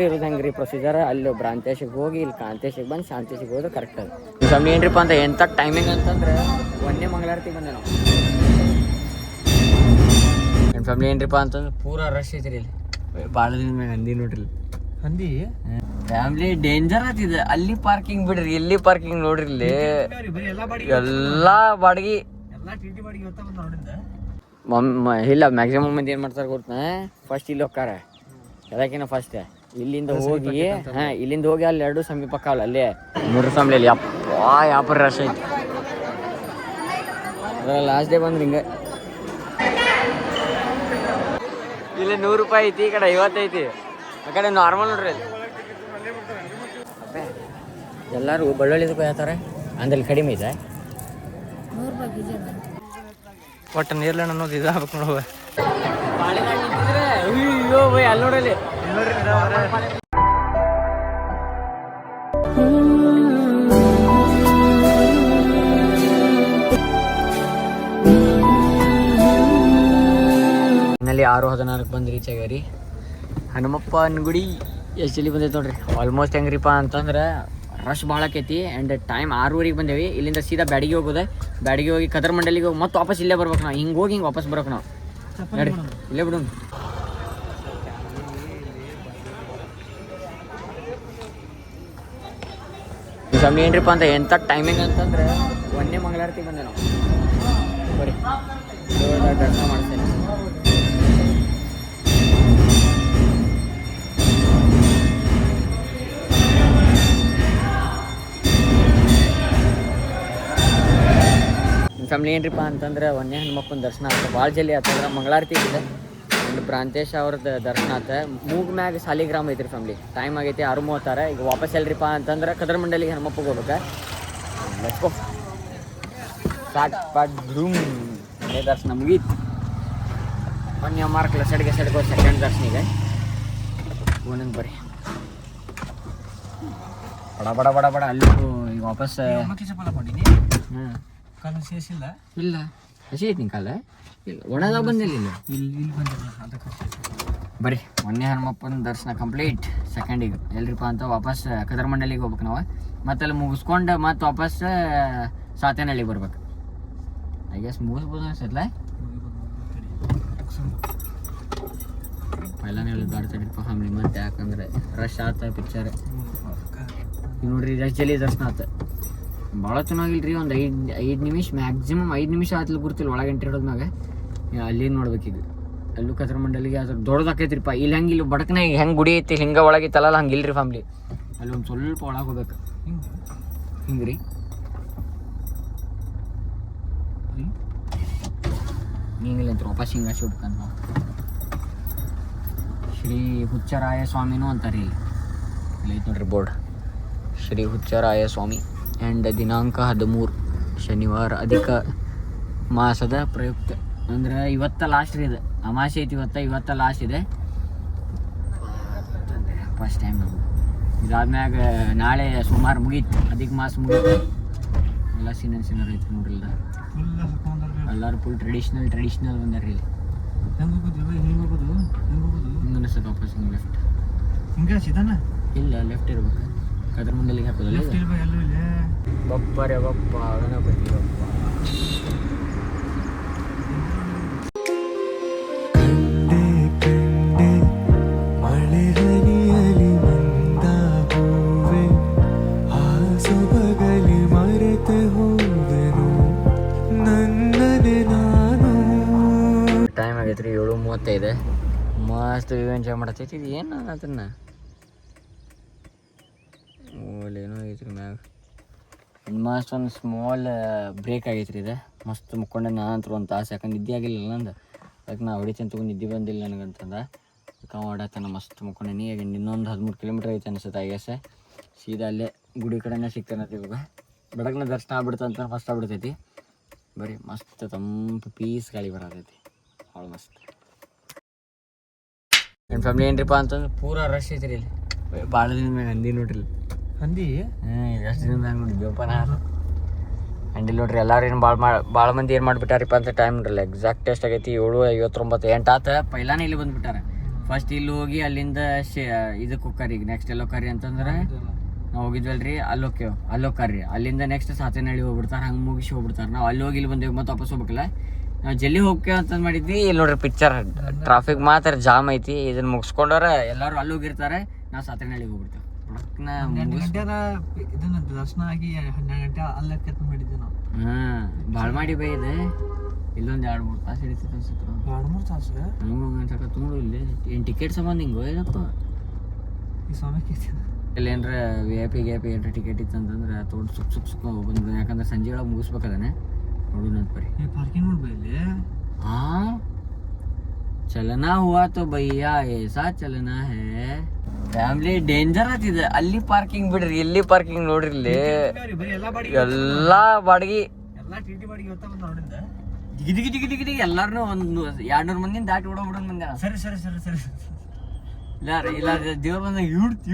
ಇರೋದು ಹೆಂಗ್ರಿ ಪ್ರೊಸೀಜರ್ ಅಲ್ಲಿ ಭ್ರಾಂತೇಶಿಗೆ ಹೋಗಿ ಇಲ್ಲಿ ಕಾಂತೇಶಿಗೆ ಬಂದು ಶಾಂತೇಶಿಗೆ ಹೋದ್ರೆ ಕರೆಕ್ಟ್ ಅದು ಈ ಸಮಯ ಏನ್ರಿಪ್ಪ ಅಂತ ಎಂಥ ಟೈಮಿಂಗ್ ಅಂತಂದ್ರೆ ಒಂದೇ ಮಂಗಳಾರತಿ ಬಂದೆ ನಾವು ನನ್ನ ಫ್ಯಾಮಿಲಿ ಏನ್ರಿಪ್ಪ ಅಂತಂದ್ರೆ ಪೂರಾ ರಶ್ ಐತ್ರಿ ಇಲ್ಲಿ ಭಾಳ ದಿನ ಮ್ಯಾಗ ಹಂದಿ ನೋಡ್ರಿ ಹಂದಿ ಫ್ಯಾಮಿಲಿ ಡೇಂಜರ್ ಆತಿದೆ ಅಲ್ಲಿ ಪಾರ್ಕಿಂಗ್ ಬಿಡ್ರಿ ಇಲ್ಲಿ ಪಾರ್ಕಿಂಗ್ ನೋಡ್ರಿ ಇಲ್ಲಿ ಎಲ್ಲ ಬಾಡಿಗೆ ಇಲ್ಲ ಮ್ಯಾಕ್ಸಿಮಮ್ ಮಂದಿ ಏನು ಮಾಡ್ತಾರೆ ಗೊತ್ತಾ ಫಸ್ಟ್ ಇಲ್ಲಿ ಹೋಗ್ತಾರ ಅದಕ್ಕಿಂತ ಫಸ್ಟ್ ಇಲ್ಲಿಂದ ಹೋಗಿ ಇಲ್ಲಿಂದ ಹೋಗಿ ಅಲ್ಲಿ ಎರಡು ಸಮೀಪ ಕಾವಲ್ಲ ಅಲ್ಲೇ ಮೂರು ಸಮಯಲ್ಲಿ ಯಾಪರ್ ರಶ್ ಐತಿ ಅದರ ಲಾಸ್ಟ್ ಡೇ ಬಂದ್ರಿ ಹಿಂಗೆ ಇಲ್ಲಿ 100 ರೂಪಾಯಿ ಐತಿ ಈ ಕಡೆ 50 ಐತಿ ಆ ಕಡೆ ನಾರ್ಮಲ್ ನೋಡ್ರಿ ಎಲ್ಲರೂ ಬಳ್ಳೊಳ್ಳಿದಕ್ಕೂ ಹೇಳ್ತಾರೆ ಅಂದಲ್ಲಿ ಕಡಿಮೆ ಇದೆ ಒಟ್ಟು ನೀರ್ಲೆಣ್ಣ ಅನ್ನೋದು ಇದಾಗಬೇಕು ನೋಡುವ ಅಯ್ಯೋ ಬೈ ಅಲ್ಲಿ ನೋಡಲಿ ಇನ್ನಲ್ಲಿ 6:16 ಬಂದು ರೀಚ್ ಆಗ್ಯಾರಿ ಹನುಮಪ್ಪನ ಗುಡಿ ಎಷ್ಟು ಜಲ್ದಿ ಬಂದೈತೆ ನೋಡ್ರಿ ಆಲ್ಮೋಸ್ಟ್ ಹೆಂಗ್ರಿಪ್ಪ ಅಂತಂದ್ರೆ ರಶ್ ಭಾಳ ಆಕೈತಿ ಆ್ಯಂಡ್ ಟೈಮ್ 6:00 ಬಂದೇವಿ ಇಲ್ಲಿಂದ ಸೀದಾ ಬ್ಯಾಡಿಗೆ ಹೋಗೋದೆ ಬ್ಯಾಡಿಗೆ ಹೋಗಿ ಕದರ್ ಮಂಡಲಿಗೆ ಹೋಗಿ ಮತ್ತೆ ವಾಪಸ್ ಇಲ್ಲೇ ಬರ್ಬೇಕು ನಾವು ಹಿಂಗೆ ಹೋಗಿ ಹಿಂಗೆ ವಾಪಸ್ ಬರ್ಬೇಕು ನಾವು ನೋಡಿ ಇಲ್ಲೇ ಬಿಡು ಈ ಸಮಯ ಏನ್ರಿಪ್ಪ ಅಂತ ಎಂಥ ಟೈಮಿಂಗ್ ಅಂತಂದ್ರೆ ಒಂದೇ ಮಂಗಳಾರತಿ ಬಂದೆ ನಾವು ಬರೀ ದರ್ಶನ ಮಾಡ್ತೇನೆ ಫ್ಯಾಮಿಲಿ ಏನ್ರಿಪ್ಪ ಅಂತಂದ್ರೆ ಒಂದೇ ಹನುಮಪ್ಪನ ದರ್ಶನ ಆಯ್ತು ಭಾಳ ಜಲ್ದಿ ಆತಂದ್ರೆ ಮಂಗಳಾರತಿ ಇದೆ ಒಂದು ಭ್ರಾಂತೇಶ ಅವ್ರದ್ದು ದರ್ಶನ ಆತ ಮೂಗ್ ಮ್ಯಾಗ ಸಾಲಿಗ್ರಾಮ ಐತ್ರಿ ಫ್ಯಾಮಿಲಿ ಟೈಮ್ ಆಗೈತಿ 6:36 ಈಗ ವಾಪಸ್ ಎಲ್ರಿಪ್ಪ ಅಂತಂದ್ರೆ ಕದರ್ ಮಂಡಲಿಗೆ ಹನುಮಪ್ಪಗೆ ಹೋಗ್ಬೇಕು ಲೆಟ್ಸ್ ಸ್ಟಾರ್ಟ್ ಪಾಟ್ ರೂಮ್ ಅದೇ ದರ್ಶನ ಮುಗೀತು ಒಂದೇ ಮಾರ್ಕ್ ಸೆಡ್ಗೆ ಸೆಕೆಂಡ್ ದರ್ಶನಿಗೆ ಒಂದೊಂದು ಬರ್ರಿ ಬಡ ಬಡ ಬಡ ಅಲ್ಲಿ ಈಗ ವಾಪಸ್ ಕಾಲ ಸೇಸಿಲ್ಲ ಇಲ್ಲ ಹಸಿ ಐತಿ ಕಾಲ ಇಲ್ಲ ಒಣದಾಗ ಬಂದಿಲ್ಲ ಇಲ್ಲಿ ಬಂದಿಲ್ಲ ಅದಕ್ಕೆ ಬರ್ರಿ ಮೊನ್ನೆ ಹನುಮಪ್ಪನ ದರ್ಶನ ಕಂಪ್ಲೀಟ್ ಸೆಕೆಂಡಿಗೆ ಎಲ್ರಿಪ್ಪ ಅಂತ ವಾಪಸ್ ಕದರ್ ಮಂಡಲಿಗೆ ಹೋಗ್ಬೇಕು ನಾವು ಮತ್ತೆ ಅಲ್ಲಿ ಮುಗಿಸ್ಕೊಂಡು ಮತ್ತೆ ವಾಪಸ್ ಸಾತೇನಹಳ್ಳಿಗೆ ಬರ್ಬೇಕು ಐ ಗೆಸ್ ಮುಗಿಸ್ಬೋದು ಅನ್ಸತ್ಲ ಪೈಲಾನೇ ಗಾಡ್ತಾಡಿಪ್ಪ ಫ್ಯಾಮಿಲಿ ಮತ್ತೆ ಯಾಕಂದ್ರೆ ರಶ್ ಆತ ಪಿಕ್ಚರ್ ನೋಡ್ರಿ ರಶ್ ಜಲ್ಲಿ ದರ್ಶನ ಆತ ಭಾಳ ಚೆನ್ನಾಗಿಲ್ರಿ ಒಂದು 5 ನಿಮಿಷ ಮ್ಯಾಕ್ಸಿಮಮ್ 5 ನಿಮಿಷ ಆತ್ಲಿ ಗುರ್ತಿಲ್ಲ ಒಳಗೆ ಎಂಟ್ರಿ ಹಿಡೋದ್ಮ್ಯಾಗ ಅಲ್ಲಿ ನೋಡ್ಬೇಕೀಗ ಅಲ್ಲೂ ಕದರ್ ಮಂಡಲಿಗೆ ಅದ್ರ ದೊಡ್ಡದಾಕೈತ್ರಿಪ್ಪ ಇಲ್ಲಿ ಹಂಗೆ ಇಲ್ಲಿ ಬಡಕನ ಈಗ ಹೆಂಗೆ ಗುಡಿ ಐತಿ ಹಿಂಗೆ ಒಳಗಿತ್ತಲ್ಲ ಹಂಗೆ ಇಲ್ರಿ ಫ್ಯಾಮ್ಲಿ ಅಲ್ಲಿ ಒಂದು ಸ್ವಲ್ಪ ಒಳಗೆ ಹೋಗ್ಬೇಕು ಹಿಂಗೆ ರೀ ಹಿಂಗಿಲ್ಲ ಅಂತ ವಾಪಸ್ ಹಿಂಗೆ ಶಿವ್ಕಂತ ಶ್ರೀ ಹುಚ್ಚರಾಯ ಸ್ವಾಮಿನೂ ಅಂತಾರೆ ಇಲ್ಲಿ ಐತೆ ನೋಡ್ರಿ board Shri Huchcharaya Swami and ದಿನಾಂಕ 13 ಶನಿವಾರ ಅಧಿಕ ಮಾಸದ ಪ್ರಯುಕ್ತ ಅಂದ್ರೆ ಇವತ್ತ ಲಾಸ್ಟ್ ರೀ ಇದು ಅಮಾಸೆ ಐತಿ ಇವತ್ತ ಲಾಸ್ಟ್ ಇದೆ ಫಸ್ಟ್ ಟೈಮ್ ನಾವು ಇದಾದ್ಮ್ಯಾಗ ನಾಳೆ ಸುಮಾರು ಮುಗೀತು ಅಧಿಕ ಮಾಸ ಮುಗೀತು ಎಲ್ಲ ಸಿನರ್ ಐತಿ ನೋಡ್ರಿ ಇಲ್ಲ ಎಲ್ಲರೂ ಫುಲ್ ಟ್ರೆಡಿಷ್ನಲ್ ಬಂದಾರ ಇಲ್ಲಿ ಹಿಂಗೆ ಅನಿಸ್ತದೆ ವಾಪಸ್ ಹಿಂಗೆ ಲೆಫ್ಟ್ ಹಿಂಗೆ ಸಿದಾನ ಇಲ್ಲ ಲೆಫ್ಟ್ ಇರ್ಬೇಕು ಕದರ್ ಮಂಡಲಿಗೆ ಹಾಕೋದಲ್ಲ ಬಪ್ಪರೆ ಬಪ್ಪ ಗಣಪತಿ ಬಪ್ಪ ಟೈಮ್ ಆಗೈತ್ರಿ 7:35 ಮಸ್ತ್ ವ್ಯೂ ಎಂಜಾಯ್ ಮಾಡತೈತಿ ಇದು ಏನು ಅದನ್ನ ಏನೋ ಐತ್ರಿ ಮ್ಯಾಗ ಮಸ್ತ್ ಒಂದು ಸ್ಮಾಲ್ ಬ್ರೇಕ್ ಆಗೈತ್ರಿ ಇದು ಮಸ್ತ್ ಮುಕ್ಕೊಂಡೆ ನಾನಂತರ ಒಂದು ತಾಸು ಯಾಕಂದ್ರೆ ನಿದ್ದೆ ಆಗಿಲ್ಲ ನಂದು ಅದಕ್ಕೆ ನಾ ಹೊಡಿತೀನಿ ತಗೊಂಡು ನಿದ್ದೆ ಬಂದಿಲ್ಲ ನನಗಂತಂದ ಅದಕ್ಕೆ ಆಡತ್ತಾನ ಮಸ್ತ್ ಮುಕ್ಕೊಂಡೇನಿ ಈಗ ಇನ್ನೊಂದು 13 ಕಿಲೋಮೀಟ್ರ್ ಐತೆ ಅನಿಸುತ್ತೆ ಐ ಸೀದಾ ಅಲ್ಲೇ ಗುಡಿ ಕಡೆನೇ ಸಿಗ್ತಾನತಿ ಇವಾಗ ಬೆಳಗ್ನ ದರ್ಶನ ಆಗ್ಬಿಡ್ತಂತ ಫಸ್ಟ್ ಆಗ್ಬಿಡ್ತೈತಿ ಬರೀ ಮಸ್ತ್ ತಂಪು ಪೀಸ್ ಗಾಳಿ ಬರತೈತಿ ಭಾಳ ಮಸ್ತ್ ನನ್ನ ಫ್ಯಾಮಿಲಿ ಏನ್ರಿಪ್ಪ ಅಂತಂದ್ರೆ ಪೂರಾ ರಶ್ ಐತ್ರಿ ಇಲ್ಲಿ ಭಾಳ ದಿನ ಮ್ಯಾಗ ಹಂದಿ ನೋಡ್ರಿ ಹಂದಿ ಎಷ್ಟು ದಿನ ಮ್ಯಾಗ ನೋಡಿದ್ವಿಪ್ಪ ನಾನು ಹಂಡಿಲ್ ನೋಡ್ರಿ ಎಲ್ಲರೂ ಏನು ಭಾಳ ಮಂದಿ ಏನು ಮಾಡಿಬಿಟ್ಟಾರಿಪ್ಪ ಅಂತ ಟೈಮ್ ನೋಡ್ರಲ್ಲ ಎಕ್ಸಾಕ್ಟ್ ಎಷ್ಟು ಆಗೈತಿ 7:59 8 ಆತ ಪೈಲಾನೇ ಇಲ್ಲಿ ಬಂದುಬಿಟ್ಟಾರೆ ಫಸ್ಟ್ ಇಲ್ಲಿ ಹೋಗಿ ಅಲ್ಲಿಂದ ಇದಕ್ಕೆ ಹೋಗ್ಕಾರಿ. ಈಗ ನೆಕ್ಸ್ಟ್ ಎಲ್ಲೋ ಕರಿ ಅಂತಂದ್ರೆ ನಾವು ಹೋಗಿದ್ವಲ್ರಿ, ಅಲ್ಲಿ ಹೋಗ್ತೇವೆ, ಅಲ್ಲಿ ಹೋಗ್ಕಾರಿ. ಅಲ್ಲಿಂದ ನೆಕ್ಸ್ಟ್ ಸಾತೇನಹಳ್ಳಿ ಹೋಗ್ಬಿಡ್ತಾರೆ, ಹಂಗೆ ಮುಗಿಸಿ ಹೋಗ್ಬಿಡ್ತಾರೆ. ನಾವು ಅಲ್ಲಿ ಹೋಗಿ ಇಲ್ಲಿ ಬಂದೇವಿ, ಮತ್ತೆ ವಾಪಸ್ ಹೋಗ್ಬೇಕಲ್ಲ. ನಾವು ಜಲ್ದಿ ಹೋಗ್ತೇವೆ ಅಂತಂದು ಮಾಡಿದ್ವಿ. ಇಲ್ಲಿ ನೋಡ್ರಿ ಪಿಕ್ಚರ್, ಟ್ರಾಫಿಕ್ ಮಾತ್ರ ಜಾಮ್ ಐತಿ. ಇದನ್ನ ಮುಗಿಸ್ಕೊಂಡವ್ರೆ ಎಲ್ಲರೂ ಅಲ್ಲಿ ಹೋಗಿರ್ತಾರೆ, ನಾವು ಸಾತೇನಹಳ್ಳಿಗೆ ಹೋಗ್ಬಿಡ್ತೇವೆ. ಇದನ್ನ ದರ್ಶನ ಆಗಿ 12 ಗಂಟೆ ಅಲ್ಲೇ ಮಾಡಿದ್ವಿ ನಾವು. ಭಾಳ ಮಾಡಿ ಬೈ ಇದೆ. ಇಲ್ಲೊಂದು 2-3 ತಾಸು ಹಿಡಿತೈತೆ ಅನ್ಸುತ್ತೆ. 2-3 ತಾಸು ನಮಗೂ ಅನ್ಸಕತ್ತು ನೋಡು. ಇಲ್ಲಿ ಏನು ಟಿಕೆಟ್ ಸಂಬಂಧ ಹಿಂಗೆ ಏನಪ್ಪ ಈ ಸಮಯಕ್ಕೆ ಇಲ್ಲಿ ಏನಾರ VIP ಏನಾರ ಟಿಕೆಟ್ ಇತ್ತು ಅಂತಂದ್ರೆ ತೋಡ್ ಸುಕ್ ಬಂದು, ಯಾಕಂದ್ರೆ ಸಂಜೆ ಒಳಗೆ ಮುಗಿಸ್ಬೇಕದನೆ. ನೋಡೋಣ ಅಂತ ಬರೀ ಪಾರ್ಕಿಂಗ್ ನೋಡ್ಬ ಇಲ್ಲಿ. हाँ चलना हुआ तो भैया ऐसा चलना है. ಫ್ಯಾಮಿಲಿ ಡೇಂಜರ್ ಆತಿದೆ. ಅಲ್ಲಿ ಪಾರ್ಕಿಂಗ್ ಬಿಡ್ರಿ, ಇಲ್ಲಿ ಪಾರ್ಕಿಂಗ್ ನೋಡ್ರಿ. ಇಲ್ಲಿ ಎಲ್ಲಾ ಬಾಡಿಗೆ ಜಿಗಿ ಎಲ್ಲಾರನು ಒಂದು 200 ಮಂದಿನ ದಾಟಿ ಓಡೋಗ್ಬಿಡೋದು ಮಂದಿ. ಸರಿ ಸರಿ ಸರಿ ಸರಿ ಇಲ್ಲ ದೇವ್ರ ಬಂದ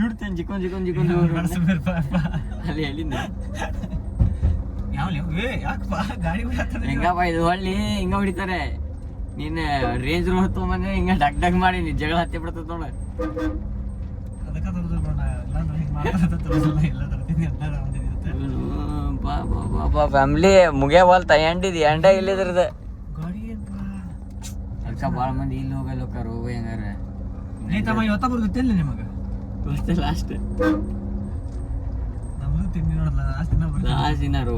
ಇಡ್ತೇನೆ ಜಿಕ್ಕೊಂಡ್ ಅಲ್ಲಿ ಹೇಳಿದ್ದ ಹೆಂಗಪ್ಪ ಇದು ಹಳ್ಳಿ ಹಿಂಗ ಹೊಡಿತಾರೆ. ನೀನ್ ರೇಂಜ್ ರೋಡ್ ತೊಗೊಂಬಂದ್ರೆ ಹಿಂಗ ಡಗ್ ಮಾಡಿ ನೀ ಜಗಳ ಹತ್ತಿ ಬಿಡ್ತದ ನೋಡ. ಫ್ಯಾಮಿಲಿ ಮುಗಿಯವಲ್ತ ಎಂಡಿದ್ ಎಂಡ ಇಲ್ಲಿದ್ರದ ಅದಕ್ಕ ಭಾಳ ಮಂದಿ ಇಲ್ಲಿ ಹೋಗಲ್ಲ ಹೋಗ ಹೆಂಗಾರ ಗೊತ್ತಿಲ್ಲ ನಿಮಗ ಲಾಸ್ಟ್ ಲಾಸ್ಟ್ ದಿನಾರು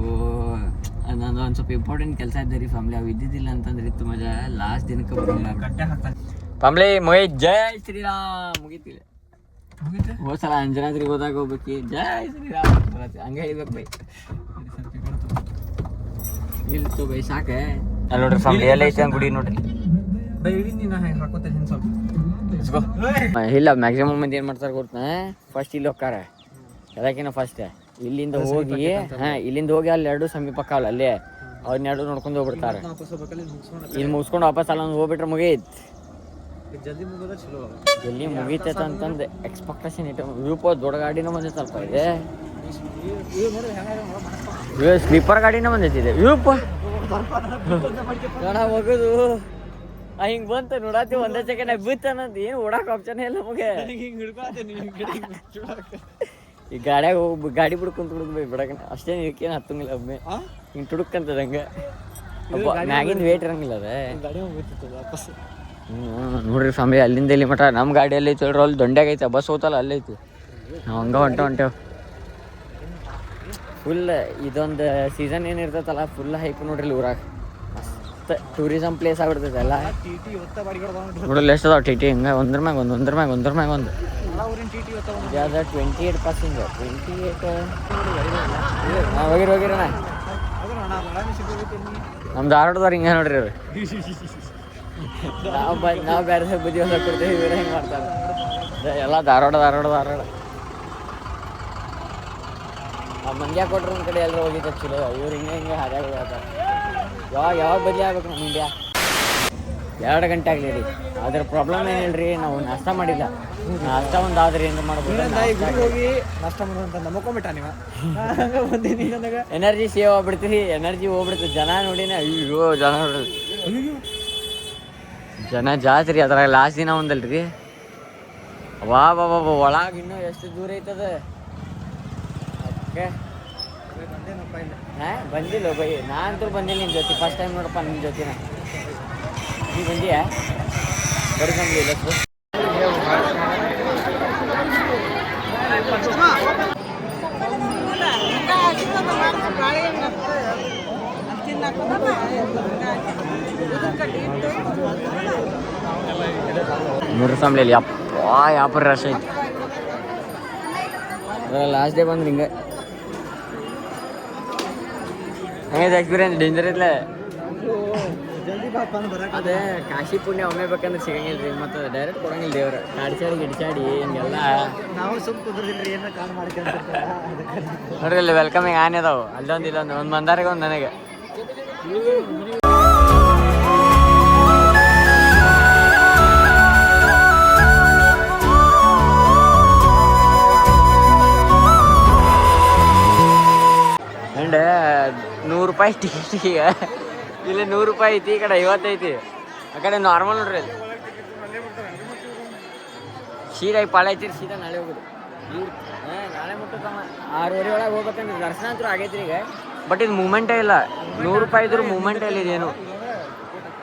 ನಂದು ಒಂದು ಸ್ವಲ್ಪ ಇಂಪಾರ್ಟೆಂಟ್ ಕೆಲಸ ಇದ್ದೆ ರೀ ಫ್ಯಾಮಿಲಿ. ಅವು ಇದ್ದಿದ್ದಿಲ್ಲ ಅಂತಂದ್ರೆ ಇತ್ತು ಮಜಾ. ಲಾಸ್ಟ್ ದಿನಕ್ಕೆ ಬರಲಿಲ್ಲ ಫ್ಯಾಮಿಲಿ. ಜೈ ಶ್ರೀರಾಮ್ ಮುಗೀತಿಲ್ಲ. ಹೋದ್ಸಲ ಅಂಜನಾದ್ರಿಗೆ ಹೋದಾಗ ಹೋಗ್ಬೇಕು, ಜೈ ಶ್ರೀರಾಮ್ ಹಂಗೆ ಹೇಳ್ಬೇಕು ಬೈ. ಇಲ್ತು ಬೈ ಸಾಕೆ. ಅಲ್ಲಿ ನೋಡ್ರಿ ಫ್ಯಾಮಿಲಿ ಎಲ್ಲ ಐತೆ ಗುಡಿ ನೋಡ್ರಿ. ಇಲ್ಲ ಮ್ಯಾಕ್ಸಿಮಮ್ ಮಂದಿ ಏನ್ ಮಾಡ್ತಾರೆ ಗೊತ್ತಾ, ಫಸ್ಟ್ ಇಲ್ಲಿ ಹೋಗ್ತಾರ ಎಲ್ಲಕ್ಕಿಂತ ಫಸ್ಟ್ ಇಲ್ಲಿಂದ ಹೋಗಿ ಇಲ್ಲಿಂದ ಹೋಗಿ ಅಲ್ಲಿ 2 ಸಮೀಪ ಕಾಲ ಅಲ್ಲೇ ಅವ್ರನ್ನ 2 ನೋಡ್ಕೊಂಡು ಹೋಗ್ಬಿಡ್ತಾರೆ. ಇಲ್ಲಿ ಮುಗಿಸ್ಕೊಂಡು ವಾಪಸ್ ಅಲ್ಲ ಹೋಗ್ಬಿಟ್ರೆ ಮುಗೀತ್. ಜಲ್ದಿ ಮುಗೀತೈತ ಅಂತಂದು ಎಕ್ಸ್ಪೆಕ್ಟೇಷನ್ ಇಟ್ಟು ವ್ಯೂಪ್ ದೊಡ್ಡ ಗಾಡಿನೂ ಬಂದೈತೆ, ಸ್ವಲ್ಪ ಇದೆ ಸ್ಲೀಪರ್ ಗಾಡಿನ ಬಂದೈತಿದೆ. ವ್ಯೂಪ್ ಹೋಗುದು ಹಿಂಗ್ ಬಂತ ನೋಡಾತಿ ಒಂದೇ ಸೆಕೆಂಡ್ ಬಿತ್ತನಂತ. ಏನು ಓಡಾಕ ಆಪ್ಷನ್ ಇಲ್ಲ ನಮಗೆ. ಈ ಗಾಡ್ಯಾಗ ಹೋಗಿ ಗಾಡಿ ಬಿಡ್ಕೊಂತ ಬಿಡುದು ಬಿಡಕ ಅಷ್ಟೇ. ಇದಕ್ಕೇನು ಹತ್ತಂಗಿಲ್ಲ ಒಮ್ಮೆ ಹಿಂಗೆ ತುಡುಕಂತದ ಹಂಗೆ. ಮ್ಯಾಗಿಂದ ವೇಟ್ ಇರಂಗಿಲ್ಲ ಅದ. ನೋಡ್ರಿ ಫ್ಯಾಮಿಲಿ ಅಲ್ಲಿಂದ ಇಲ್ಲಿ ಮಟ ನಮ್ಮ ಗಾಡಿಯಲ್ಲಿ ಐತಿ ಹೇಳ್ರಿ. ಅಲ್ಲಿ ದೊಂಡ್ಯಾಗ ಐತೆ, ಬಸ್ ಹೋತಲ್ಲ ಅಲ್ಲೈತಿ. ನಾವು ಹಂಗ ಹೊಂಟೇವ್ ಫುಲ್. ಇದೊಂದು ಸೀಸನ್ ಏನಿರ್ತೈತಲ್ಲ ಫುಲ್ ಹೈಪ್ ನೋಡ್ರಿ ಇಲ್ಲಿ ಊರಾಗ. ಮಸ್ತ್ ಟೂರಿಸಮ್ ಪ್ಲೇಸ್ ಆಗ್ಬಿಡ್ತೈತೆ ಎಲ್ಲ. ನೋಡಲ್ಲ ಎಷ್ಟು ಅದಾವ TT ಹಿಂಗೆ ಒಂದ್ರ ಮ್ಯಾಗ ಒಂದು ಯಾವ್ದು 28 ಪ್ಯಾಸೆಂಜರ್ 28 ಹೋಗಿರೋಣ. ನಮ್ಮ ಧಾರವಾಡದವ್ರು ಹಿಂಗೆ ನೋಡ್ರಿ ಅವ್ರು. ನಾವು ಬೇರೆ ಬುದ್ಧಿ ಹೊಸ ಕೊಡ್ತೇವೆ, ಇವ್ರು ಹೆಂಗೆ ಮಾಡ್ತಾರೆ ಎಲ್ಲ ಧಾರವಾಡ. ಆ ಮಂಡ್ಯ ಕೊಟ್ರು ಒಂದು ಕಡೆ ಎಲ್ಲರೂ ಹೋಗಿದ್ದ ಚಲೋ. ಇವ್ರು ಹಿಂಗೆ ಹಾದ್ಯಾಗ ಹೋಗ್ತಾರೆ. ಯಾವಾಗ ಬದಲಿ ಆಗ್ಬೇಕು ನಮ್ಮ ಇಂಡಿಯಾ. 2 ಗಂಟೆ ಆಗಲಿ ರೀ. ಅದ್ರ ಪ್ರಾಬ್ಲಮ್ ಏನು ಹೇಳ್ರಿ, ನಾವು ನಾಷ್ಟ ಮಾಡಿಲ್ಲ. ನಾಷ್ಟ ಒಂದು ಆದ್ರೆ ಏನು ಮಾಡ್ಬೋದು, ಹೋಗಿ ನಾಷ್ಟ ಮಾಡುವಂತ ನಮ್ಕೊಂಬಿಟ್ಟ ನೀವು. ಎನರ್ಜಿ ಸೇವ್ ಆಗ್ಬಿಡ್ತೀರಿ, ಎನರ್ಜಿ ಹೋಗ್ಬಿಡ್ತೀವಿ. ಜನ ನೋಡಿನ ಅಯ್ಯೋ ಜನ ಜಾಸ್ತಿ ರೀ. ಅದ್ರಾಗ ಲಾಸ್ಟ್ ದಿನ ಒಂದಲ್ರಿ. ವಾ ಒಳಗೆ ಇನ್ನೂ ಎಷ್ಟು ದೂರ ಐತದ. ಓಕೆ ಬಂದಿಲ್ಲ ಬೈ. ನಾನಂತೂ ಬಂದಿಲ್ಲ ನಿನ್ನ ಜೊತೆ. ಫಸ್ಟ್ ಟೈಮ್ ನೋಡಪ್ಪ ನಿನ್ನ ಜೊತೆನ. ನೀ ಬಂದಿಯಾ? ಬರೀ ಬಂದಿಲ್ಲ. ನೋಡ್ರಿ ಫ್ಯಾಮಿಲಿಯಲ್ಲಿ ಯಾಪರ್ ರಶ್ ಐತಿ. ಲಾಸ್ಟ್ ಡೇ ಬಂದ್ರಿ ಹಿಂಗೆ. ಹೆಂಗಿದೆ ಎಕ್ಸ್ಪೀರಿಯನ್ಸ್? ಡೇಂಜರ್ ಐತ್ಲೆ. ಅದೇ ಕಾಶಿ ಪುಣ್ಯ ಒಮ್ಮೆ ಬೇಕಂದ್ರೆ ಸಿಗಂಗಿಲ್ಲ ರೀ. ಮತ್ತು ಡೈರೆಕ್ಟ್ ಕೊಡಂಗಿಲ್ಲ ದೇವ್ರ. ಗಿಡಿಚಾಡಿ ಹಿಂಗೆಲ್ಲ ನಾವು ಸುಮ್ ಕುದ್ರಿಲ್ರಿ, ಏನ ಕಾಲ್ ಮಾಡ್ಕೊಂತ ನೋಡ್ರಿ ಇಲ್ಲಿ ವೆಲ್ಕಮಿಂಗ್ ಆನೆ ಅದಾವು. ಅಲ್ಲೊಂದು ಇಲ್ಲೊಂದು ಒಂದು ಮಂದಾರಿಗೆ ಒಂದು ನನಗೆ. ಅಂಡ್ 100 ರೂಪಾಯಿ ಟಿಕೆಟಿಗೆ. ಇಲ್ಲಿ 100 ರೂಪಾಯಿ ಐತಿ, ಈ ಕಡೆ 50 ಐತಿ. ಆ ಕಡೆ ನಾರ್ಮಲ್ ನೋಡ್ರಿ. ಸೀದಾ ಈ ಪಾಳೆ ಐತಿರಿ ಸೀದಾ ನಾಳೆ ಹೋಗುದು ನಾಳೆ ಮುಟ್ಟಮ್ಮ 6:30 ಒಳಗೆ ಹೋಗ್ಬೇಕಂದ್ರೆ ದರ್ಶನ ಅಂತೂ ಆಗೈತ್ರಿ ಈಗ. ಬಟ್ ಇದು ಮೂಮೆಂಟೇ ಇಲ್ಲ. 100 ರೂಪಾಯಿ ಇದ್ರು ಮೂಮೆಂಟೇ ಇಲ್ಲ. ಇದೇನು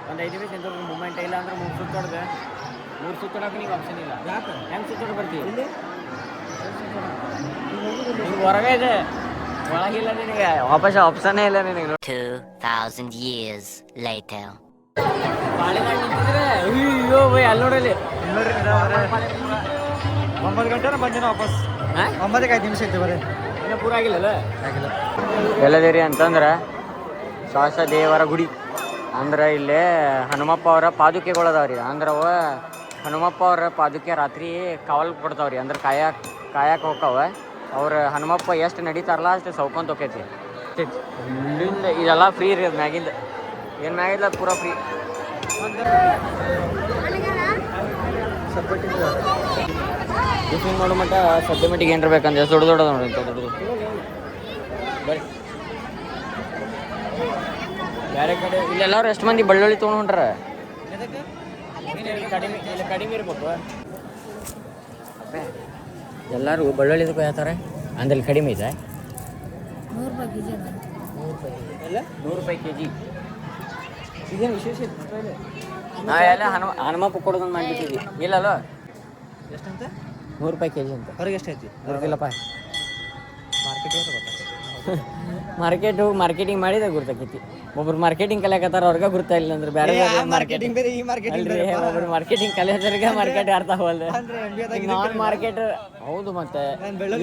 ಒಂದು 5 ನಿಮಿಷ ಎಂತ ಮೂಮೆಂಟೇ ಇಲ್ಲ ಅಂದ್ರೆ 3 ಸುತ್ತೊಡ್ದೆ 3 ಸುತ್ತೊಡಕ್ಕೆ ನೀವು ಆಪ್ಷನ್ ಇಲ್ಲ. ಹೆಂಗೆ ಸುತ್ತೊಡ್ ಬರ್ತೀವಿ ನಿಮ್ಗೆ ಹೊರಗೆ ಇದೆ ಒಳಗಿಲ್ಲ ನಿನಗೆ ವಾಪಸ್ ಆಪ್ಷನ್ನೇ ಇಲ್ಲ ನಿನಗೆ. 2000 years later. ಪಾಳೆದಾಗ ನಿಂತಿದ್ರೆ ಅಯ್ಯೋ ಬೈ ಅಲ್ಲಿ ನೋಡಲಿ 9 ಗಂಟೆ ಬಂದಿನ ವಾಪಸ್ 9ಕ್ಕೆ 5 ನಿಮಿಷ ಐತೆ ಬರೀ ಇನ್ನೂ ಪೂರ ಆಗಿಲ್ಲಲ್ಲ ಎಲ್ಲದಿರಿ ಅಂತಂದ್ರೆ ಶ್ವಾಸ ದೇವರ ಗುಡಿ ಅಂದ್ರೆ ಇಲ್ಲೇ ಹನುಮಪ್ಪ ಅವರ ಪಾದುಕೆಗಳು ಅದಾವ್ರಿ. ಅಂದ್ರೆ ಅವ ಹನುಮಪ್ಪ ಅವರ ಪಾದುಕೆ ರಾತ್ರಿ ಕಾವಲ್ ಕೊಡ್ತಾವ್ರಿ. ಅಂದ್ರೆ ಕಾಯಕ್ಕೆ ಹೋಗ್ತಾವ ಅವ್ರ ಹನುಮಪ್ಪ ಎಷ್ಟು ನಡೀತಾರಲ್ಲ ಅಷ್ಟು ಸೌಕೊಂತ ಹೋಕೈತಿ. ಇಲ್ಲಿಂದ ಇದೆಲ್ಲ ಫ್ರೀ ರೀ. ಅದು ಮ್ಯಾಗಿಂದ ಏನು ಮ್ಯಾಗಿಲ್ಲ ಪೂರ ಫ್ರೀ. ನೋಡೋ ಮಟ್ಟ ಸದ್ಯ ಮಟ್ಟಿಗೆ ಏನ್ರ ಬೇಕಂದ್ರೆ ದೊಡ್ಡ ನೋಡಿ ದೊಡ್ಡದು ಬರೀ ಬೇರೆ ಕಡೆ ಇಲ್ಲೆಲ್ಲರೂ ಎಷ್ಟು ಮಂದಿ ಬಳ್ಳುಳ್ಳಿ ತೊಗೊಂಡು ಹೊಂಟ್ರ. ಕಡಿಮೆ ಇರ್ಬೇಕು. ಎಲ್ಲರೂ ಬಳ್ಳುಳ್ಳಿದಕ್ಕೂ ಹೇಳ್ತಾರೆ ಅಂದಲ್ಲಿ ಕಡಿಮೆ ಇದೆ. 100 ರೂಪಾಯಿ ಕೆಜಿ. ಇದೇನು ವಿಶೇಷ ನಾವೆಲ್ಲ ಹನುಮಪ್ಪ ಕೊಡೋದನ್ನು ಮಾಡಿಬಿಟ್ಟಿದ್ವಿ. ಇಲ್ಲಲ್ಲ ಎಷ್ಟಂತ 100 ರೂಪಾಯಿ ಕೆಜಿ ಅಂತ. ಹೊರಗೆ ಎಷ್ಟು ಐತಿ ಗೊತ್ತಿಲ್ಲಪ್ಪ. ಮಾರ್ಕೆಟಿಂಗ್ ಮಾಡಿದ ಗುರ್ತಾಕೈತಿ. ಒಬ್ರು ಮಾರ್ಕೆಟಿಂಗ್ ಕಲಿಯಕತ್ತಾರ ಅವ್ರಿಗೆ ಗುರ್ತಾ ಇಲ್ಲ ಅಂದ್ರೆ ಬೇರೆ ಮಾರ್ಕೆಟಿಂಗ್ ಬೇರೆ ಈ ಮಾರ್ಕೆಟಿಂಗ್ ಒಬ್ರು ಮಾರ್ಕೆಟಿಂಗ್ ಕಲಿಯೋದ್ರಿಗೆ ಮಾರ್ಕೆಟ್ ಅರ್ಥ ಆಗವಲ್ದು. ನಾನ್ ಮಾರ್ಕೆಟ್ ಹೌದು. ಮತ್ತೆ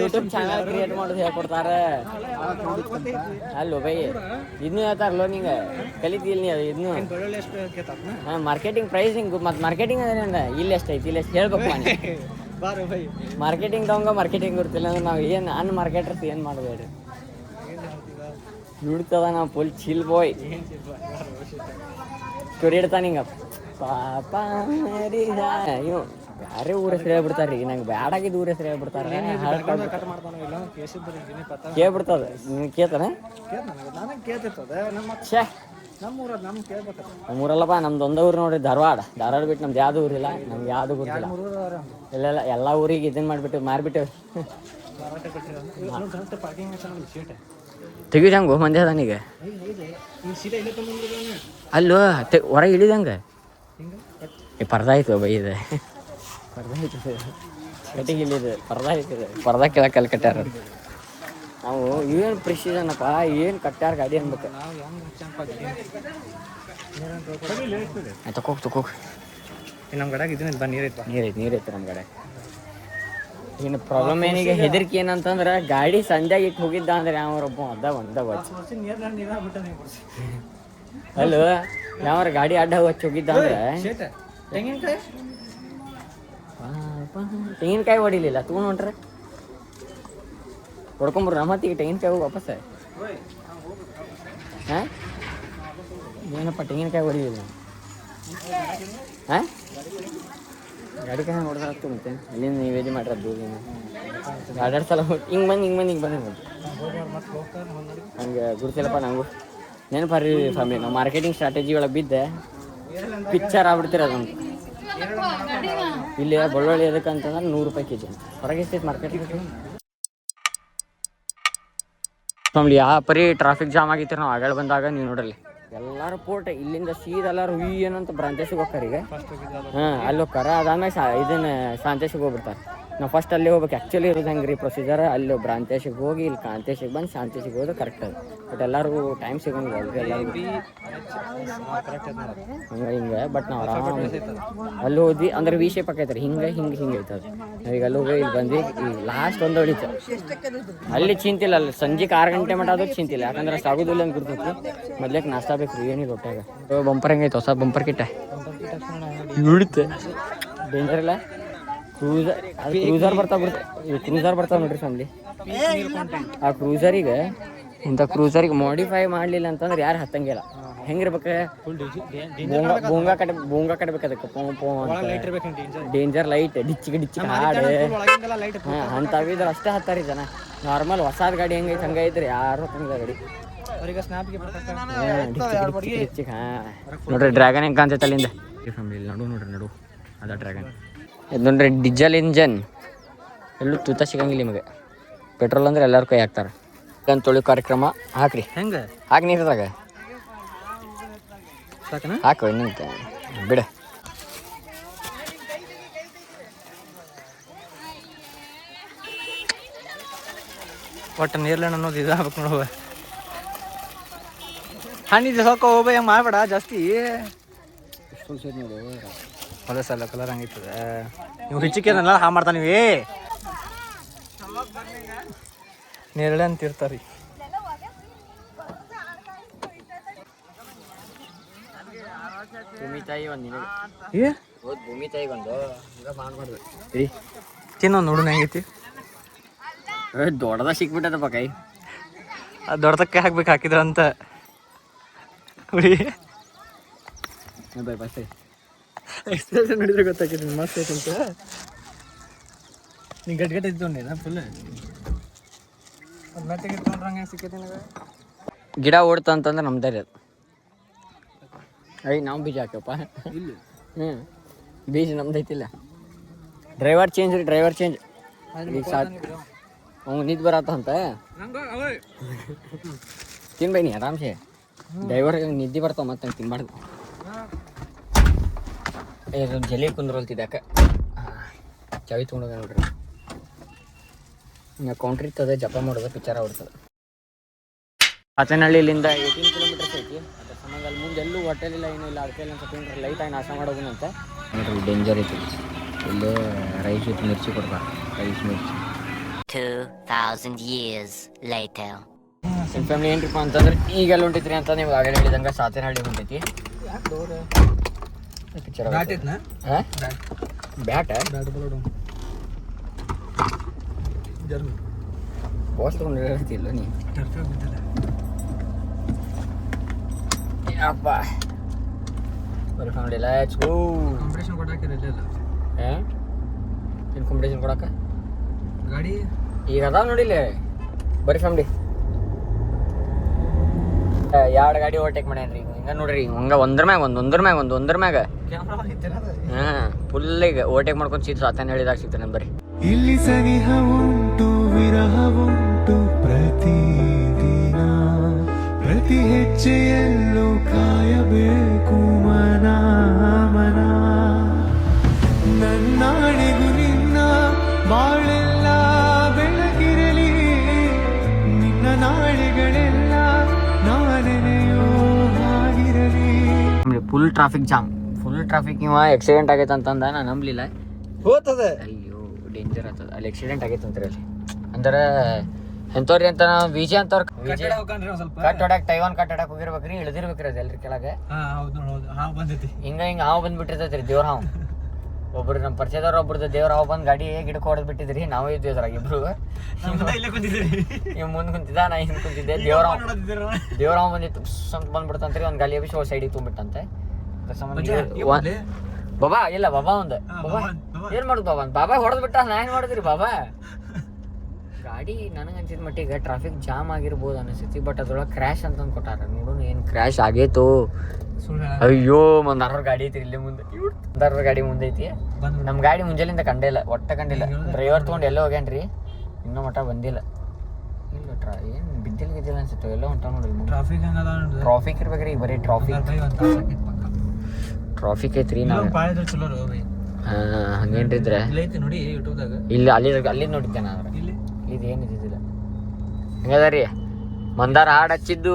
ಯೂಟ್ಯೂಬ್ ಚಾನಲ್ ಕ್ರಿಯೇಟ್ ಮಾಡೋದು ಹೇಳ್ಕೊಡ್ತಾರೆ. ಅಲ್ಲೋ ಬೈ ಇದನ್ನು ಹೇಳ್ತಾರಲ್ಲೋ ನಿಂಗೆ ಕಲಿತಿಲ್ಲ ನೀ ಇದನ್ನು. ಹಾಂ ಮಾರ್ಕೆಟಿಂಗ್ ಪ್ರೈಸಿಂಗ್ ಮತ್ತು ಮಾರ್ಕೆಟಿಂಗ್ ಅದೇನ ಇಲ್ಲಿ ಎಷ್ಟೈತಿ ಇಲ್ಲಿ ಎಷ್ಟು ಹೇಳ್ಬೇಕು ಮಾರ್ಕೆಟಿಂಗ್ ತಗೊಂಗ ಮಾರ್ಕೆಟಿಂಗ್ ಗೊತ್ತಿಲ್ಲ ಅಂದ್ರೆ ನಾವು ಏನು ಮಾರ್ಕೆಟರ್ಸ್ ಏನು ಮಾಡಬೇಡ್ರಿ. ನುಡ್ತದ ನಾವು ಫುಲ್ ಚಿಲ್ ಬಾಯ್. ಸ್ಟೋರಿ ಇಡ್ತಾನೆ ಹಿಂಗ ಪಾಪ ಇವು ಬೇರೆ ಊರ ಹೆಸರು ಹೇಳ್ಬಿಡ್ತಾರೆ ರೀ. ನಂಗೆ ಬ್ಯಾಡಾಗಿದ್ದು ಊರ ಹೆಸರು ಹೇಳ್ಬಿಡ್ತಾರೆ. ಕೇಳ್ಬಿಡ್ತದ ನಿಮ್ಗೆ ಕೇಳ್ತಾನೆ ಛೇ ನಮ್ಮೂರಲ್ಲಪ್ಪ. ನಮ್ದು ಒಂದೇ ಊರು ನೋಡ್ರಿ ಧಾರವಾಡ ಬಿಟ್ಟು ನಮ್ದು ಯಾವ್ದು ಊರಿಲ್ಲ. ನಮ್ಗೆ ಯಾವ್ದು ಗೊತ್ತಿಲ್ಲ. ಇಲ್ಲೆಲ್ಲ ಎಲ್ಲ ಊರಿಗೆ ಇದನ್ನ ಮಾಡಿಬಿಟ್ಟು ಮಾರ್ಬಿಟ್ಟೇವೆ. ತೆಗಿದಂಗು ಮಂದಿ ಅದಾನೀಗ ಅಲ್ಲೋ ಹೊರಗೆ ಇಳಿದಂಗೆ ಪರ್ದ ಆಯ್ತು ಬೈ ಇದೆ. ಪರ್ದ ಆಯ್ತು ಕಟ್ಟಿಗೆ ಇಲ್ಲಿದೆ ಪರ್ದ ಆಯ್ತದೆ. ಪರ್ದ ಕೆಳಗೆ ಕಲ್ ಕಟ್ಟಾರ. ನಾವು ಏನು ಪ್ರಿಸಿಷನಪ್ಪ ಏನು ಕಟ್ಟಾರ ಗಾಡಿ ಅನ್ಬೇಕು. ತಕೋಕ್ ನಮ್ಮ ಗಡಾಗ ಇದನ್ನ ನೀರೈತೆ ನಮ್ಮ ಗಡೆ. ಇನ್ನು ಪ್ರಾಬ್ಲಮ್ ಏನಿಗೆ ಹೆದರಿಕೆ ಏನಂತಂದ್ರೆ ಗಾಡಿ ಸಂಜೆಗೆ ಇಟ್ಟು ಹೋಗಿದ್ದ ಅಂದ್ರೆ ಯಾವರೊಬ್ಬ ಒಂದ ಅಲ್ಲೋ ಯಾವ್ರ ಗಾಡಿ ಅಡ್ಡ ಹಚ್ಚಿ ಹೋಗಿದ್ದ ಅಂದ್ರೆ ತೆಂಗಿನಕಾಯಿ ಹೊಡಿಲಿಲ್ಲ ತಗೊಂಡು ಹೊಂಟ್ರೆ ಹೊಡ್ಕೊಂಬರ್ರ ಮತ್ತೀಗ ತೆಂಗಿನಕಾಯಿ ಹೋಗಿ ವಾಪಸ್. ಹಾಂ ಏನಪ್ಪ ತೆಂಗಿನಕಾಯಿ ಹೊಡಿಲಿಲ್ಲ ಹಾಂ ಗಾಡಿ ಕೈ ಹೊಡೆದಾಗ್ತು. ಮತ್ತೆ ಅಲ್ಲಿಂದ ನೀವೇದಿ ಮಾಡಿರೋದು ಎರಡೆರಡು ಸಲ ಹಿಂಗೆ ಬಂದು ನೋಡಿ ಹಂಗೆ ಗುರ್ತಿಲ್ಲಪ್ಪ. ನಂಗೂ ನೆನಪಾರಿ ಫ್ಯಾಮಿಲಿ ನಾವು ಮಾರ್ಕೆಟಿಂಗ್ ಸ್ಟ್ರಾಟಜಿ ಒಳಗೆ ಬಿದ್ದೆ ಪಿಕ್ಚರ್ ಆಗ್ಬಿಡ್ತೀರ ಅದೊಂದು. ಇಲ್ಲಿ ಬಳ್ಳುಳ್ಳಿ ಎದಕ್ಕೆ ಅಂತಂದ್ರೆ 100 ರೂಪಾಯಿ ಕೆಜಿ ಅಂತ. ಹೊರಗೆ ಎಷ್ಟೈತೆ ಮಾರ್ಕೆಟಿಂಗ್ ಫ್ಯಾಮಿಲಿ. ಯಾವ ಪರಿ ಟ್ರಾಫಿಕ್ ಜಾಮ್ ಆಗಿತ್ತು ನಾವು ಆಗಳ ಬಂದಾಗ ನೀವು ನೋಡಲಿ ಎಲ್ಲರೂ ಪೋರ್ಟ್ ಇಲ್ಲಿಂದ ಸೀದಾ ಎಲ್ಲರೂ ಏನಂತ ಬ್ರಾಂಚೇಸಿಗೆ ಹೋಗ್ತಾರೆ ಈಗ. ಹಾಂ ಅಲ್ಲಿ ಹೋಗ್ತಾರೆ. ಅದಾದ್ಮೇಲೆ ಇದನ್ನು ಶಾಂತೇಶಿಗೆ ಹೋಗ್ಬಿಡ್ತಾರೆ. ನಾವು ಫಸ್ಟ್ ಅಲ್ಲಿ ಹೋಗ್ಬೇಕು. ಆ್ಯಕ್ಚುಲಿ ಇರೋದು ಹೆಂಗೆ ರೀ ಪ್ರೊಸೀಜರ್ ಅಲ್ಲಿ ಬ್ರಾಂಚೇಶಿಗೆ ಹೋಗಿ ಇಲ್ಲಿ ಕಾಂತೇಶಿಗೆ ಬಂದು ಶಾಂತೇಶಿಗೆ ಹೋದ್ರೆ ಕರೆಕ್ಟ್ ಅದು. ಬಟ್ ಎಲ್ಲರಿಗೂ ಟೈಮ್ ಸಿಗೋಂಗಿಲ್ಲ ಅಲ್ರಿ ಎಲ್ಲರಿಗೂ ಹಂಗೆ ಹಿಂಗೆ. ಬಟ್ ನಾವು ಆರಾಮ ಅಲ್ಲಿ ಹೋದ್ವಿ ಅಂದ್ರೆ ವಿ ಶೇಪ್ ಆಕೈತೆ ರೀ ಹಿಂಗೆ ಐತದ. ನಾವೀಗ ಅಲ್ಲಿ ಹೋಗಿ ಇಲ್ಲಿ ಬಂದ್ವಿ. ಈಗ ಲಾಸ್ಟ್ ಒಂದು ಹೊಡಿತು ಅಲ್ಲಿ ಚಿಂತಿಲ್ಲ. ಅಲ್ಲಿ ಸಂಜೆಗೆ 6 ಗಂಟೆ ಮಟ್ಟ ಆದ್ರೂ ಚಿಂತಿಲ್ಲ. ಯಾಕಂದ್ರೆ ಅಷ್ಟು ಆಗೋದಿಲ್ಲ ಅಂತ ಗುರ್ತೈತಿ. ಮೊದ್ಲೇಕ್ ನಾಷ್ಟ ಬೇಕು ರೀ ಏನಿಲ್ಲ ಹೊಟ್ಟಾಗ. ಬಂಪರ್ ಹೆಂಗೈತೆ ಹೊಸ ಬಂಪರ್ ಕಿಟ್ಟ ನೋಡುತ್ತೆ ಡೇಂಜರ್ ಇಲ್ಲ. ಕ್ರೂಸರ್ ಬರ್ತಾವ ನೋಡ್ರಿ ಫ್ಯಾಮಿಲಿ. ಆ ಕ್ರೂಸರಿಗೆ ಇಂಥ ಕ್ರೂಸರಿಗೆ ಮಾಡಿಫೈ ಮಾಡಲಿಲ್ಲ ಅಂತಂದ್ರೆ ಯಾರು ಹತ್ತಂಗಿಲ್ಲ. ಹೆಂಗಿರ್ಬೇಕು ಬೋಂಗ ಕಟ್ಬೇಕು ಅದಕ್ಕೆ ಡೇಂಜರ್ ಲೈಟ್ ಡಿಚ್ಚಿಗೆ ಹಾಡು ಹಾಂ ಅಂಥವಿದ್ರೆ ಅಷ್ಟೇ ಹತ್ತಾರಿ ಜನ. ನಾರ್ಮಲ್ ಹೊಸಾದ ಗಾಡಿ ಹೆಂಗೈತೆ ಹಂಗೈತ್ರಿ ಯಾರು ಹತ್ತಂಗಿಲ್ಲ ಗಾಡಿ. ನೋಡ್ರಿ ಡ್ರ್ಯಾಗನ್ ಹೆಂಗೆ ಕಾಣ್ತೈತೆ ಅಲ್ಲಿಂದ ಫ್ಯಾಮಿಲಿ. ನಡು ಅದ ಡ್ರ್ಯಾಗನ್ ಇದು ನೋಡ್ರಿ ಡೀಸೆಲ್ ಇಂಜನ್ ಎಲ್ಲೂ ತೂತ ಸಿಗಂಗಿಲ್ಲ ನಿಮಗೆ. ಪೆಟ್ರೋಲ್ ಅಂದ್ರೆ ಎಲ್ಲರೂ ಕೈ ಹಾಕ್ತಾರೆ. ಗನ್ ತೊಳಿ ಕಾರ್ಯಕ್ರಮ ಹಾಕ್ರಿ. ಹೆಂಗೆ ಹಾಕಿ ನೀರದಾಗ ಸಾಕನ ಹಾಕು ಇನ್ನಂತ ಬಿಡ. ಒಟ್ಟು ನೀರ್ಲೇನ ಅನ್ನೋದು ಇದಾಗಬೇಕು ನೋಡುವ. ಹಣ್ಣಿದ್ದು ಸೊಕ್ಕ ಹೋಗ್ಬ ಹೆಂಗೆ ಮಾಡಬೇಡ ಜಾಸ್ತಿ. ಹೊಲಸಲ್ಲ ಕಲರ್ ಹಂಗಿರ್ತದೆ. ನೀವು ಹಿಚ್ಚಿಕೇನಲ್ಲ ಹಾ ಮಾಡ್ತಾನೆ ನೀವೇ ನೇರಳೆ ಅಂತ ಇರ್ತಾರಿ. ಭೂಮಿ ತಾಯಿ ಒಂದು ಏ ಭೂಮಿ ತಾಯಿ ಒಂದು ಮಾಡ್ಬಾರ್ದು. ತಿನ್ನೊಂದು ನೋಡು ಹೆಂಗೈತಿ. ದೊಡ್ಡದ ಸಿಕ್ಬಿಟ್ಟದಪ್ಪ ಕೈ. ಅದು ದೊಡ್ಡದಕ್ಕೆ ಹಾಕ್ಬೇಕು ಹಾಕಿದ್ರ ಅಂತ ಹುಡಿ ಎಕ್ಸ್ಪ್ರೆಷನ್ ನೋಡಿದ್ರೆ ಗೊತ್ತಾಗಿತ್ತು ಮಸ್ತ್ ಐತಂತ. ನೀ ಗಟ್ಟಿ ಇದ್ಕೊಂಡೇನ ಫುಲ್ ಮೆತ್ತಗೆ ತೊಗೊಂಡ್ರಂಗೆ ಸಿಕ್ಕೈತಿ ನನಗೆ. ಗಿಡ ಓಡ್ತ ಅಂತಂದ್ರೆ ನಮ್ದೇ ಅದು. ನಾವು ಬೀಜ ಹಾಕಪ್ಪ ಇಲ್ಲ. ಬೀಜ ನಮ್ದೈತಿಲ್ಲ. ಡ್ರೈವರ್ ಚೇಂಜ್ ರೀ, ಡ್ರೈವರ್ ಚೇಂಜ್. ಈಗ ಅವ್ನು ನಿದ್ದು ಬರತ್ತ ಅಂತ ತಿನ್ಬೇನಿ ಆರಾಮ್ಸೆ. ಡ್ರೈವರ್ಗೆ ನಿದ್ದೆ ಬರ್ತಾವ ಮತ್ತೆ ತಿನ್ಬಾರ್ದು. ಜಲಿ ಕುಂದ್ರಲ್ತಿದ್ದಾಕ ಚಾವಿ ತೊಗೊಂಡೋಗ ನೋಡ್ರಿ. ಕೌಂಟ್ರಿ ಇರ್ತದೆ, ಜಪ ಮಾಡೋದು ಪಿಕ್ಚರ್ ಹೊಡ್ತದೆ. ಹಾತನಹಳ್ಳಿಯಿಂದ 18 ಕಿಲೋಮೀಟರ್ಸ್ ಐತಿ. ಅದ್ರ ಸಂಬಂಧ ಅಲ್ಲಿ ಮುಂದೆ ಎಲ್ಲೂ ಹೋಟೆಲ್ ಇಲ್ಲ, ಏನೂ ಇಲ್ಲ. ಅದಕ್ಕೆ ಅಂತ ತಿಂದ್ರೆ ಲೈಟ್ ಆಗಿ ನಾಶ ಮಾಡೋದಂತ ನೋಡ್ರಿ. ಡೇಂಜರ್ ಐತಿ. ಇಲ್ಲೇ ರೈಸ್ ವಿತ್ ಮಿರ್ಚಿ ಕೊಡ್ತಾರೆ. ರೈಸ್ ಮಿರ್ಚಿ 2000 years later. ನಿಮ್ಮ ಫ್ಯಾಮಿಲಿ ಏನ್ರಿಪ್ಪ ಅಂತಂದ್ರೆ ಈಗೆಲ್ಲ ಹೊಂಟೈತ್ರಿ ಅಂತ ನೀವು ಆಗಲೇ ಹೇಳಿದಂಗೆ ಸಾತೇನಹಳ್ಳಿ ಹೊಂಟೈತಿ. ಪಿಕ್ಚರ್ ಹಾಂ ಬ್ಯಾಟ ಬಾಸ್ ತೊಗೊಂಡು ಹೇಳ್ತಿಲ್ಲ ನೀ ಅಪ್ಪ. ಬರೀ ಫ್ಯಾಮಿಲಿ ಲೆಟ್ಸ್ ಗೋ. ಕಾಂಪಿಟೇಷನ್ ಕೊಟ್ಟಾಕಿರಲಿಲ್ಲ ಏನು ಕಾಂಪಿಟೇಷನ್ ಕೊಡಕ್ಕೆ ಗಾಡಿ ಈಗ ಅದಾವ ನೋಡಿಲ್ಲ. ಬರೀ ಫ್ಯಾಮಿಲಿ 2 ಗಾಡಿ ಓವರ್ಟೇಕ್ ಮಾಡ್ಯಾನ್ರಿ. ಹಿಂಗೆ ನೋಡ್ರಿ, ಹಂಗೆ ಒಂದ್ರ ಮ್ಯಾಗ ಹಾಂ ಫುಲ್ ಈಗ ಓವರ್ಟೇಕ್ ಮಾಡ್ಕೊಂಡು ಸೀಟ್ ಸಾತೇನ ಹೇಳಿದಾಗ ಸಿಗ್ತಾನೆ ಬರೀ. ಇಲ್ಲಿ ಸನಿಹ ಉಂಟು ವಿರಹ ಉಂಟು ಪ್ರತಿದಿನ, ಪ್ರತಿ ಹೆಜ್ಜೆಯಲ್ಲೂ ಕಾಯಬೇಕು ಮನ ಮನ. ನನ್ನಾಣೆಗೂ ನಿನ್ನ ಬಾಳೆಲ್ಲ ಬೆಳಗಿರಲಿ, ನಿನ್ನ ನಾಳೆಗಳೆಲ್ಲ ನಾನೆನೆಯೋ ಆಗಿರಲಿ. Full traffic jam, full traffic. ಇವ ಆಕ್ಸಿಡೆಂಟ್ ಆಗೈತೆ ಅಂತಂದ ನಾನು ನಂಬಲಿಲ್ಲ. ಹೋಗ್ತದೆ. ಅಯ್ಯೋ ಡೇಂಜರ್ ಆಗ್ತದೆ. ಅಲ್ಲಿ ಆಕ್ಸಿಡೆಂಟ್ ಆಗೈತೆ ಅಂತಾರೆ ಅಲ್ಲಿ. ಅಂದ್ರೆ ಎಂಥವ್ರಿ ಅಂತ ನಾವು ವಿಜಯ್ ಅಂತವ್ರು ಕಟ್ ಹೊಡಕ್ ಟೈವಾನ್ ಕಟ್ ಹೊಡಕ್ ಹೋಗಿರ್ಬೇಕ್ರಿ. ಇಳಿದಿರ್ಬೇಕ್ರಿ ಅದು ಎಲ್ರಿ ಕೆಳಗೆ. ಹಿಂಗೆ ಹಾವು ಬಂದ್ಬಿಟ್ಟಿರ್ತೈತ್ರಿ, ದೇವ್ರ ಹಾವು. ಒಬ್ರು ನಮ್ಮ ಪರಿಚಯದವ್ರು ಒಬ್ರದ್ದು ದೇವ್ರ ಹಾವು ಬಂದು ಗಾಡಿ ಗಿಡಕ್ಕೆ ಹೊಡೆದ್ ಬಿಟ್ಟಿದ್ರಿ. ನಾವೇ ಇದ್ವಿ ಅದ್ರಾಗ ಇಬ್ರು. ಇವ್ ಮುಂದೆ ಕುಂತಿದ್ದ, ನಾ ಹಿಂದೆ ಕುಂತಿದ್ದೆ. ದೇವ್ರ ಹಾವು ಬಂದಿತ್ತು ಅಂತ ಬಂದ್ಬಿಡ್ತಂತ್ರಿ. ಒಂದು ಗಾಲಿ ಅಭಿಷ್ ಸೈಡಿಗೆ ತುಂಬಿಟ್ಟಂತೆ. ಬಾಬಾ ಇಲ್ಲ ಬಾಬಾ ಒಂದು ಬಾಬಾ ಏನ್ ಮಾಡುದು ಬಾಬಾ ಬಾಬಾ ಹೊಡೆದ್ ಬಿಟ್ಟ. ನಾ ಏನ್ ಮಾಡಿದ್ರಿ ಬಾಬಾ. ಗಾಡಿ ನನಗೆ ಅನ್ಸಿದ ಮಟ್ಟಿಗೆ ಟ್ರಾಫಿಕ್ ಜಾಮ್ ಆಗಿರ್ಬೋದು ಅನಿಸ್ತೈತಿ. ಬಟ್ ಅದ್ರೊಳಗೆ ಕ್ರ್ಯಾಶ್ ಅಂತಂದು ಕೊಟ್ಟಾರ. ನೋಡೋಣ ಏನು ಕ್ರ್ಯಾಶ್ ಆಗೈತು. ಅಯ್ಯೋ ಒಂದು 6 ಗಾಡಿ ಐತಿ ಇಲ್ಲಿ ಮುಂದೆ. 6 ಗಾಡಿ ಮುಂದೆ ಐತಿ. ನಮ್ಮ ಗಾಡಿ ಮುಂಜಾನಿಂದ ಕಂಡಿಲ್ಲ, ಕಂಡಿಲ್ಲ. ಡ್ರೈವರ್ ತೊಗೊಂಡು ಎಲ್ಲೋ ಹೋಗ್ಯಾನ್ರಿ, ಇನ್ನೂ ಮಟ್ಟ ಬಂದಿಲ್ಲ. ಇಲ್ಲ ಏನು ಬಿದ್ದಿಲ್ಲ ಅನ್ಸುತ್ತೆ. ಎಲ್ಲ ಹೊಂಟ ನೋಡ್ರಿ. ಟ್ರಾಫಿಕ್ ಇರ್ಬೇಕ್ರಿ, ಬರೀ ಟ್ರಾಫಿಕ್ ಐತ್ರಿ. ನಾವು ಹಂಗೇನ್ರಿದ್ರೆ ಇಲ್ಲಿ ಅಲ್ಲಿ ನೋಡಿದ್ದೆ ನಾನು. ಇದು ಏನಿದ್ದಿಲ್ಲ ಹಂಗದ ರೀ. ಮಂದಾರ ಹಾಡು ಹಚ್ಚಿದ್ದು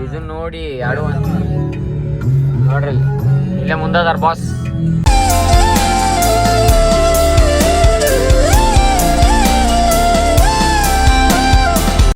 ಇದನ್ನ ನೋಡಿ ಆಡುವ ನೋಡ್ರಿ. ಇಲ್ಲೇ ಮುಂದಾದಾರ ಬಾಸ್.